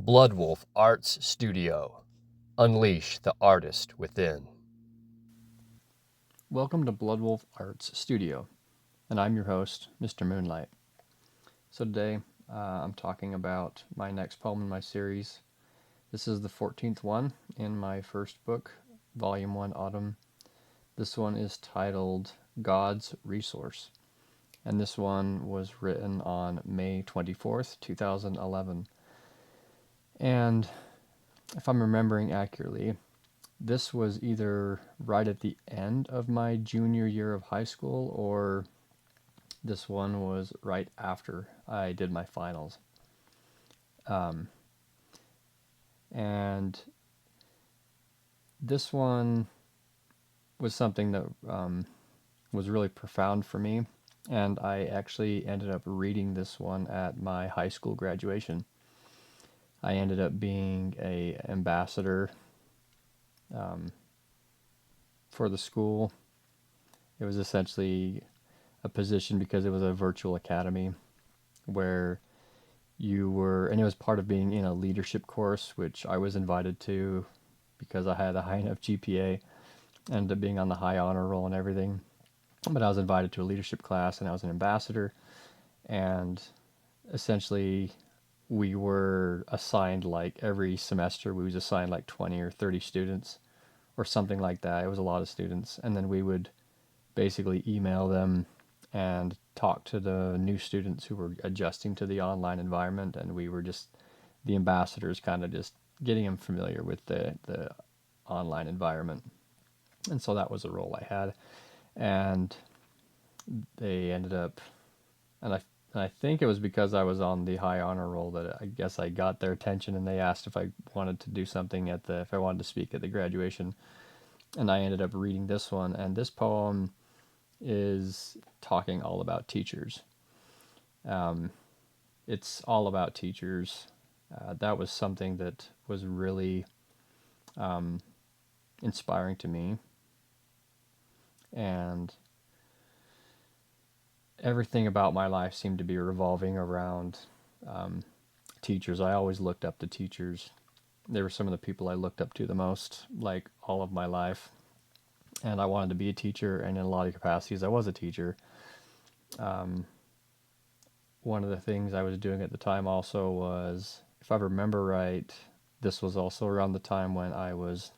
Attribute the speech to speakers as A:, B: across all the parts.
A: Bloodwolf Arts Studio. Unleash the artist within.
B: Welcome to Bloodwolf Arts Studio, and I'm your host, Mr. Moonlight. So today, I'm talking about my next poem in my series. This is the 14th one in my first book, Volume 1 Autumn. This one is titled God's Resource, and this one was written on May 24th, 2011. And if I'm remembering accurately, this was either right at the end of my junior year of high school, or this one was right after I did my finals. Um, and this one was something that was really profound for me. And I actually ended up reading this one at my high school graduation. I ended up being a ambassador for the school. It was essentially a position because it was a virtual academy where you were, and it was part of being in a leadership course, which I was invited to because I had a high enough GPA, ended up being on the high honor roll and everything. But I was invited to a leadership class and I was an ambassador. And essentially, we were assigned, like every semester, we was assigned like 20 or 30 students or something like that. It was a lot of students. And then we would basically email them and talk to the new students who were adjusting to the online environment. And we were just the ambassadors, kind of just getting them familiar with the online environment. And so that was a role I had. And they ended up, and I think it was because I was on the high honor roll that I guess I got their attention, and they asked if I wanted to do something if I wanted to speak at the graduation. And I ended up reading this one, and this poem is talking all about teachers. Um, it's all about teachers. That was something that was really inspiring to me. And everything about my life seemed to be revolving around teachers. I always looked up to teachers. They were some of the people I looked up to the most, like all of my life. And I wanted to be a teacher, and in a lot of capacities, I was a teacher. One of the things I was doing at the time also was, if I remember right, this was also around the time when I was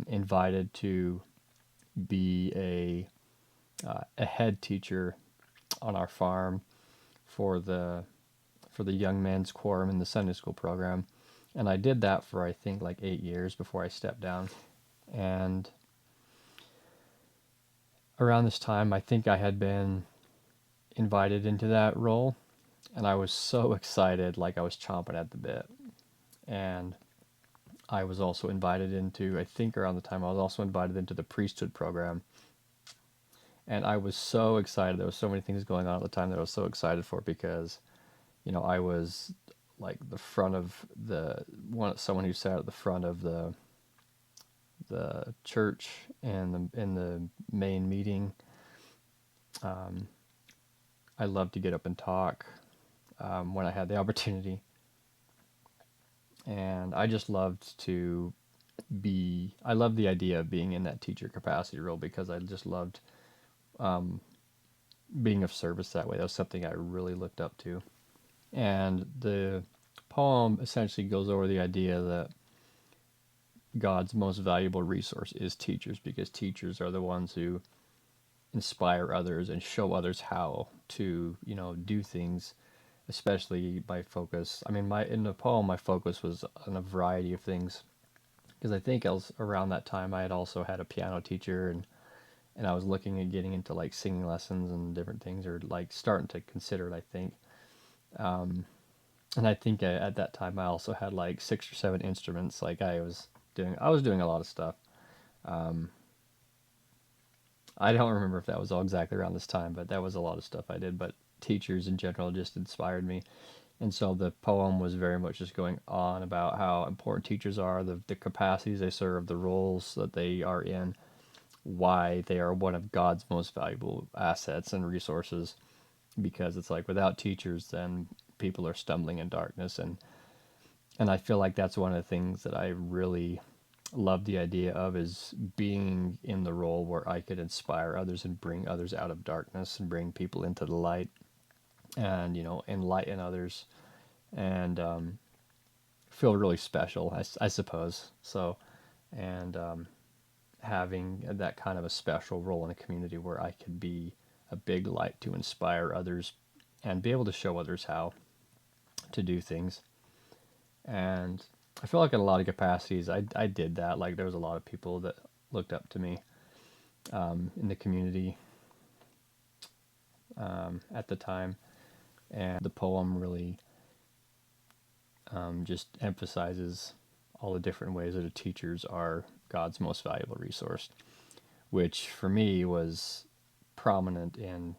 B: invited to be a head teacher on our farm for the young men's quorum in the Sunday school program. And I did that for, I think, like 8 years before I stepped down. And around this time, I think I had been invited into that role. And I was so excited, like I was chomping at the bit. And I was also invited into, I think around the time, I was also invited into the priesthood program. And I was so excited. There was so many things going on at the time that I was so excited for, because, I was like the front of someone who sat at the front of the church and in the main meeting. I loved to get up and talk when I had the opportunity, and I just loved to be. I loved the idea of being in that teacher capacity role, because I just loved being of service that way. That was something I really looked up to. And the poem essentially goes over the idea that God's most valuable resource is teachers, because teachers are the ones who inspire others and show others how to, do things. Especially my focus. I mean, in the poem, my focus was on a variety of things, because I think around that time I had also had a piano teacher, and I was looking at getting into like singing lessons and different things, or like starting to consider it, I think. And I think at that time I also had like 6 or 7 instruments. Like I was doing a lot of stuff. I don't remember if that was all exactly around this time, but that was a lot of stuff I did. But teachers in general just inspired me. And so the poem was very much just going on about how important teachers are, the capacities they serve, the roles that they are in, why they are one of God's most valuable assets and resources. Because it's like, without teachers, then people are stumbling in darkness. And And I feel like that's one of the things that I really love the idea of, is being in the role where I could inspire others and bring others out of darkness and bring people into the light, and, enlighten others, and feel really special, I suppose. So, and having that kind of a special role in a community where I could be a big light to inspire others and be able to show others how to do things. And I feel like in a lot of capacities, I did that. Like, there was a lot of people that looked up to me in the community at the time. And the poem really just emphasizes all the different ways that teachers are God's most valuable resource, which for me was prominent in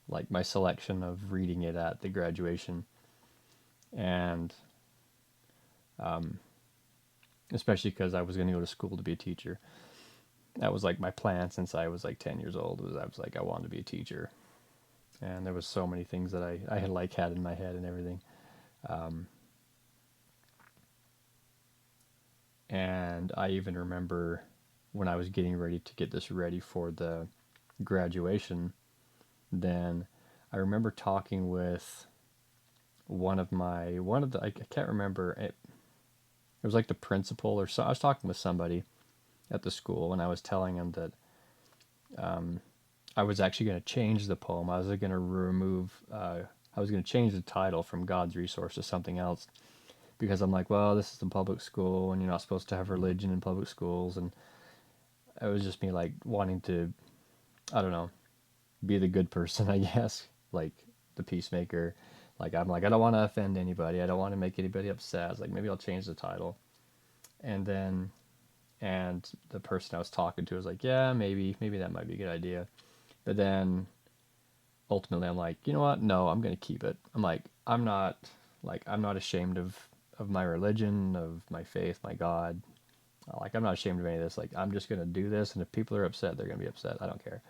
B: like my selection of reading it at the graduation. And especially because I was going to go to school to be a teacher. That was like my plan since I was like 10 years old. I was like, I wanted to be a teacher. And there was so many things that I had like had in my head and everything. And I even remember when I was getting ready to get this ready for the graduation, then I remember talking with I can't remember, it was like the principal or so. I was talking with somebody at the school, and I was telling him that I was actually going to change the poem. I was going to change the title from God's Resource to something else, because I'm like, well, this is a public school, and you're not supposed to have religion in public schools. And it was just me like wanting to, I don't know, be the good person, I guess, like the peacemaker. Like, I'm like, I don't want to offend anybody. I don't want to make anybody upset. I was like, maybe I'll change the title. And the person I was talking to was like, yeah, maybe that might be a good idea. But then ultimately I'm like, you know what? No, I'm going to keep it. I'm like, I'm not ashamed of my religion, of my faith, my God. Like, I'm not ashamed of any of this. Like, I'm just going to do this. And if people are upset, they're going to be upset. I don't care.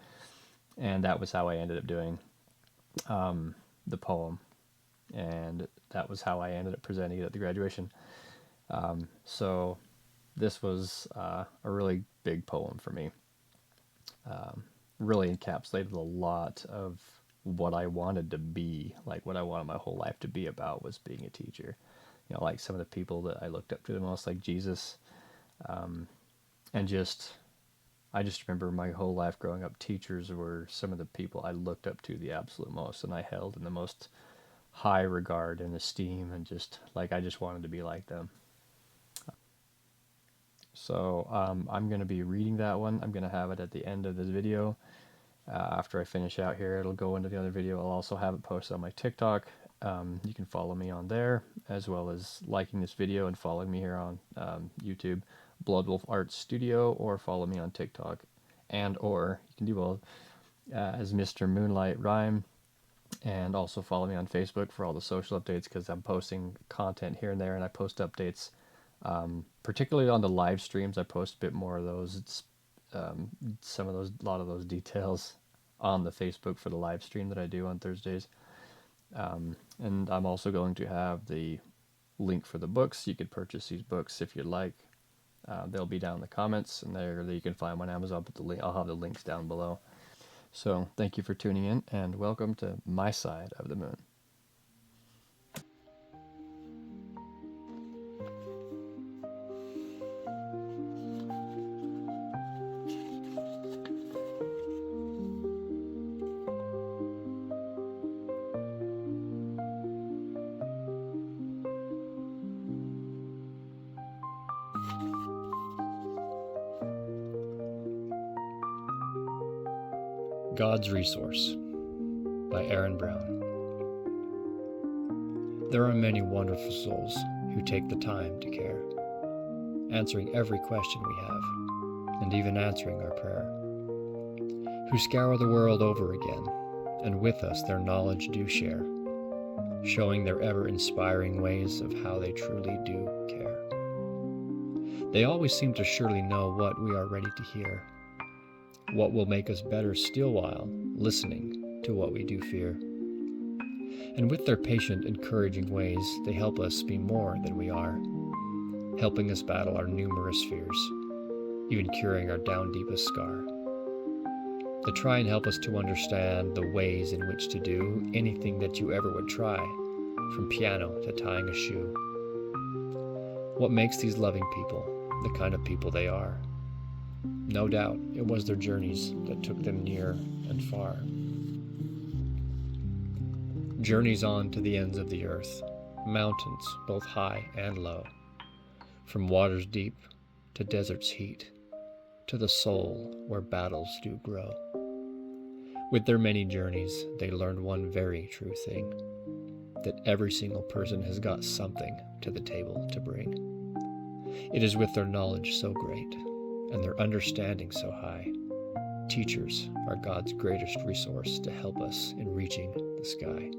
B: And that was how I ended up doing the poem. And that was how I ended up presenting it at the graduation. So this was a really big poem for me. Really encapsulated a lot of what I wanted to be, like what I wanted my whole life to be about, was being a teacher. Like some of the people that I looked up to the most, like Jesus. And I just remember my whole life growing up, teachers were some of the people I looked up to the absolute most, and I held in the most high regard and esteem, and just like I just wanted to be like them. So I'm going to be reading that one. I'm going to have it at the end of this video. After I finish out here, it'll go into the other video. I'll also have it posted on my TikTok. You can follow me on there, as well as liking this video and following me here on YouTube, Bloodwolf Art Studio, or follow me on TikTok, or you can do both, as Mr. Moonlight Rhyme. And also follow me on Facebook for all the social updates, because I'm posting content here and there, and I post updates, particularly on the live streams. I post a bit more of those. It's a lot of those details on the Facebook for the live stream that I do on Thursdays. And I'm also going to have the link for the books. You could purchase these books if you'd like. They'll be down in the comments, and there you can find them on Amazon. But I'll have the links down below. So thank you for tuning in, and welcome to my side of the moon.
A: God's Resource by Aaron Brown. There are many wonderful souls who take the time to care, answering every question we have, and even answering our prayer, who scour the world over again, and with us their knowledge do share, showing their ever-inspiring ways of how they truly do care. They always seem to surely know what we are ready to hear, what will make us better still while listening to what we do fear. And with their patient, encouraging ways, they help us be more than we are, helping us battle our numerous fears, even curing our down deepest scar. They try and help us to understand the ways in which to do anything that you ever would try, from piano to tying a shoe. What makes these loving people the kind of people they are? No doubt it was their journeys that took them near and far. Journeys on to the ends of the earth, mountains both high and low, from waters deep to deserts heat, to the soul where battles do grow. With their many journeys, they learned one very true thing, that every single person has got something to the table to bring. It is with their knowledge so great, and their understanding so high, teachers are God's greatest resource to help us in reaching the sky.